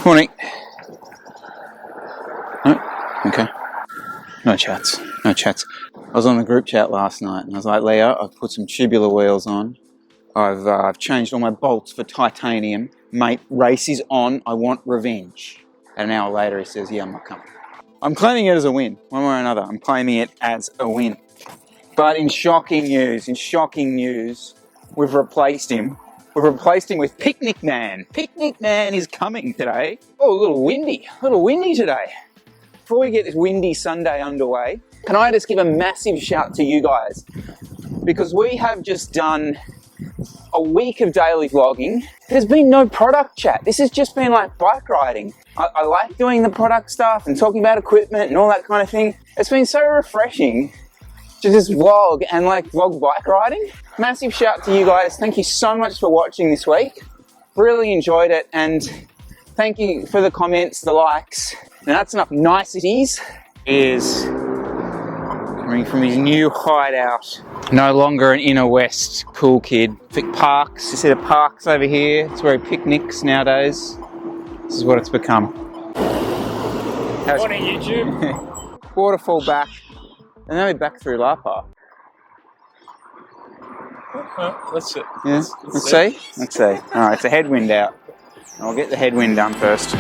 Morning. Oh, okay. No chats. No chats. I was on the group chat last night and I was like, Leo, I've put some tubular wheels on. I've changed all my bolts for titanium. Mate, race is on. I want revenge. And an hour later he says, yeah, I'm not coming. I'm claiming it as a win. One way or another, I'm claiming it as a win. But in shocking news, we've replaced him. We've replaced him with Picnic Man. Picnic Man is coming today. Oh, a little windy today. Before we get this windy Sunday underway, can I just give a massive shout to you guys? Because we have just done a week of daily vlogging. There's been no product chat. This has just been like bike riding. I like doing the product stuff and talking about equipment and all that kind of thing. It's been so refreshing to just vlog and like vlog bike riding. Massive shout to you guys. Thank you so much for watching this week. Really enjoyed it, and thank you for the comments, the likes. Now that's enough niceties. Is coming from his new hideout. No longer an inner west cool kid. Parks, you see the parks over here. It's where he picnics nowadays. This is what it's become. Morning, YouTube. Waterfall back. And then we're back through Rapha. Let's see. Yeah, let's see. Let's see. Alright, it's a headwind out. I'll get the headwind done first.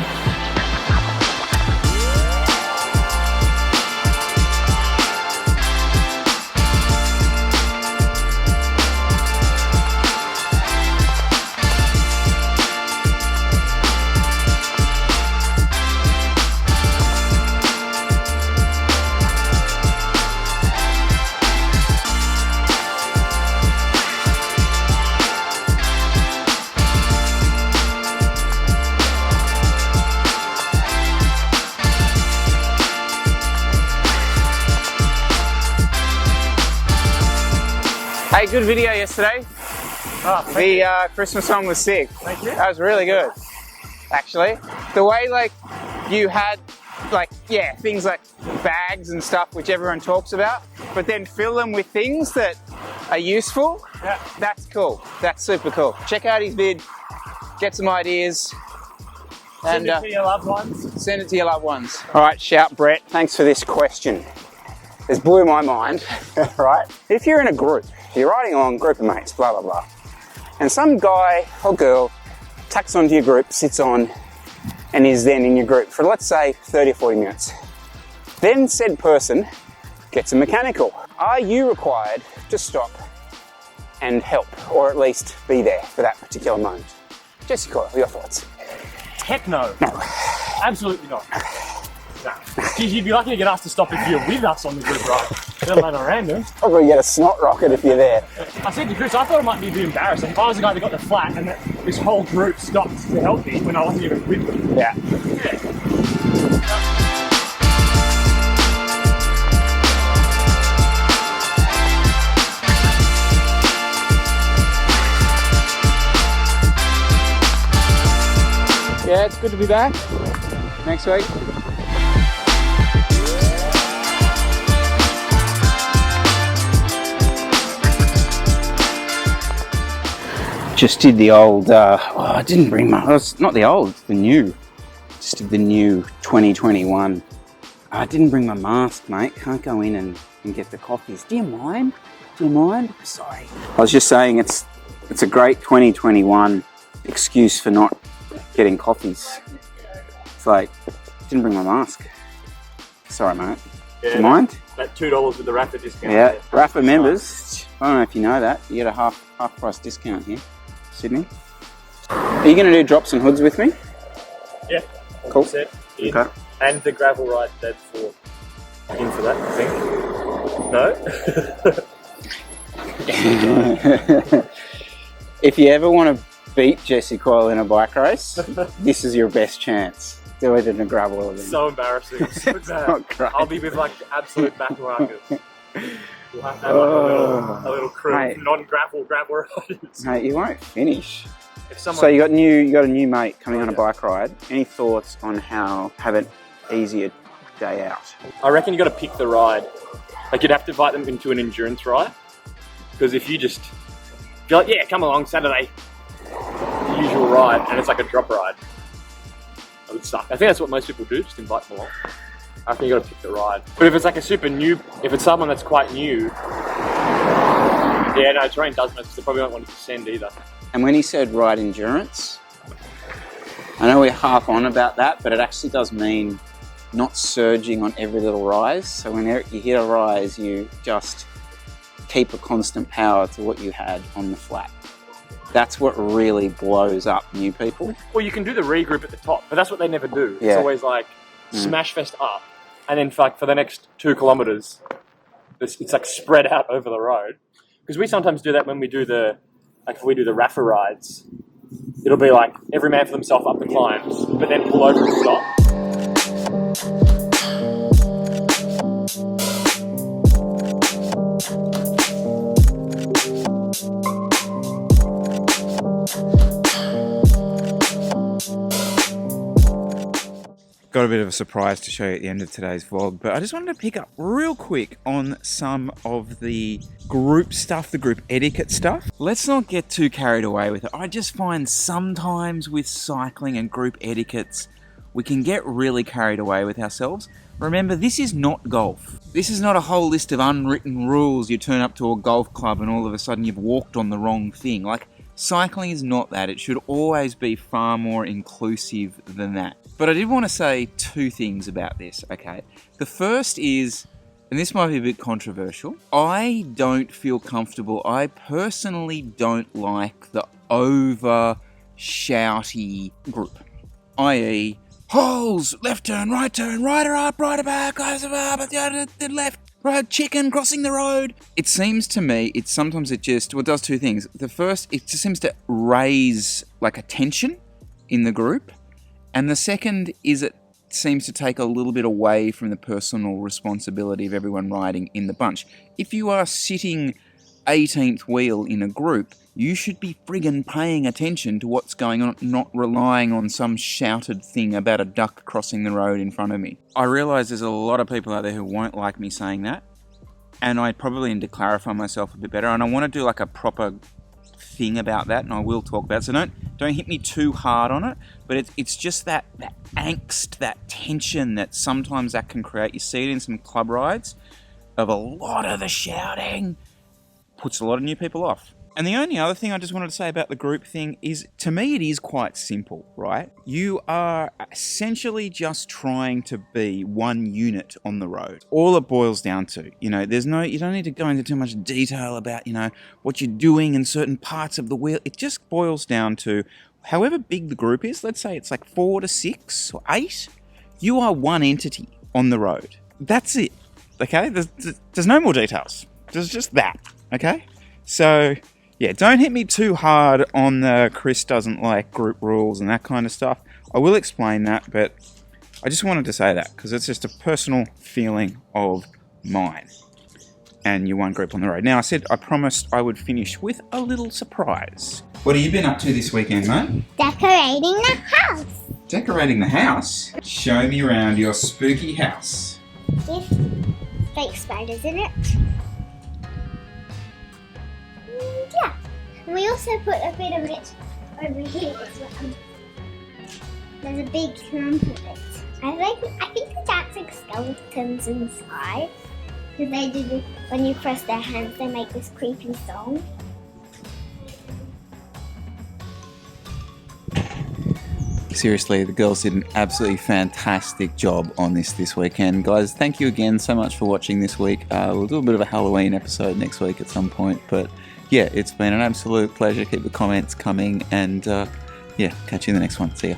Hey, good video yesterday. The Christmas one was sick. Thank you. That was really good, actually. The way like you had things like bags and stuff, which everyone talks about, but then fill them with things that are useful. Yeah. That's cool. That's super cool. Check out his vid, get some ideas. Send it to your loved ones. Send it to your loved ones. All right, shout Brett. Thanks for this question. This blew my mind, right? If you're in a group, you're riding along, group of mates, blah, blah, blah. And some guy or girl tacks onto your group, sits on, and is then in your group for, let's say, 30 or 40 minutes. Then said person gets a mechanical. Are you required to stop and help, or at least be there for that particular moment? Jesse Coyle, your thoughts? Heck no. No. Absolutely not. No. Geez, you'd be lucky to get asked to stop if you're with us on the group ride, let alone a random. Probably get a snot rocket if you're there. I said to Chris, I thought it might be a bit embarrassing if I was the guy that got the flat and that this whole group stopped to help me when I wasn't even with them. Yeah. Yeah, it's good to be back next week. Just did the old, I didn't bring my, not the old, the new. Just did the new 2021. I didn't bring my mask, mate. Can't go in and get the coffees. Do you mind? Sorry. I was just saying it's a great 2021 excuse for not getting coffees. It's like, didn't bring my mask. Sorry, mate. Yeah, do you mind? That $2 with the Rapha discount. Yeah, Rapha members. I don't know if you know that. You get a half price discount here. Sydney. Are you going to do drops and hoods with me? Yeah. Cool. Set in. Okay. And the gravel ride dead for in for that, I think. No? If you ever want to beat Jesse Coyle in a bike race, this is your best chance. Do it in a gravel event. So embarrassing. So bad. I'll be with like absolute back markers. We'll have to have like a little crew of non-gravel riders. Mate, you won't finish. If someone... So you got a new mate coming on a bike ride. Any thoughts on how have an easier day out? I reckon you got to pick the ride. Like you'd have to invite them into an endurance ride, because if you just feel like, yeah, come along Saturday, the usual ride, and it's like a drop ride, It would suck. I think that's what most people do, just invite them along. I think you got to pick the ride. But if it's like a super new, if it's someone that's quite new, yeah, no, terrain does matter because they probably won't want to descend either. And when he said ride endurance, I know we're half on about that, but it actually does mean not surging on every little rise. So when you hit a rise, you just keep a constant power to what you had on the flat. That's what really blows up new people. Well, you can do the regroup at the top, but that's what they never do. Yeah. It's always like smash fest up, and then for the next 2 kilometers, it's like spread out over the road. Because we sometimes do that when we do if we do the Rapha rides. It'll be like every man for themselves up the climbs, but then pull over and stop. Got a bit of a surprise to show you at the end of today's vlog, but I just wanted to pick up real quick on some of the group stuff, the group etiquette stuff. Let's not get too carried away with it. I just find sometimes with cycling and group etiquettes, we can get really carried away with ourselves. Remember, this is not golf. This is not a whole list of unwritten rules. You turn up to a golf club and all of a sudden you've walked on the wrong thing. Like, cycling is not that. It should always be far more inclusive than that. But I did want to say 2 things about this, okay? The first is, and this might be a bit controversial, I don't feel comfortable. I personally don't like the over shouty group, i.e. holes, left turn, rider up, rider back, guys left, right, chicken crossing the road. It seems to me, it does 2 things. The first, it just seems to raise like a tension in the group. And the second is it seems to take a little bit away from the personal responsibility of everyone riding in the bunch. If you are sitting 18th wheel in a group, you should be friggin' paying attention to what's going on, not relying on some shouted thing about a duck crossing the road in front of me. I realise there's a lot of people out there who won't like me saying that, and I probably need to clarify myself a bit better, and I want to do like a proper thing about that, and I will talk about it. So don't hit me too hard on it, but it's just that angst, that tension that sometimes that can create. You see it in some club rides of a lot of the shouting, puts a lot of new people off. And the only other thing I just wanted to say about the group thing is, to me, it is quite simple, right? You are essentially just trying to be one unit on the road. All it boils down to, you don't need to go into too much detail about, what you're doing in certain parts of the wheel. It just boils down to, however big the group is, let's say it's like 4 to 6 or 8, you are one entity on the road. That's it, okay? There's no more details. There's just that, okay? So, yeah, don't hit me too hard on the Chris doesn't like group rules and that kind of stuff. I will explain that, but I just wanted to say that because it's just a personal feeling of mine. And you're one group on the road. Now, I promised I would finish with a little surprise. What have you been up to this weekend, mate? Decorating the house. Decorating the house? Show me around your spooky house. With fake spiders in it. Yeah. And we also put a bit of it over here as well. There's a big clump of it. I think that's like skeletons inside. Because they do this, when you press their hands, they make this creepy song. Seriously, the girls did an absolutely fantastic job on this weekend. Guys, thank you again so much for watching this week. We'll do a bit of a Halloween episode next week at some point. But yeah, it's been an absolute pleasure. Keep the comments coming. And yeah, catch you in the next one. See ya.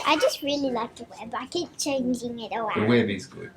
I just really like the web. I keep changing it around. The web is good.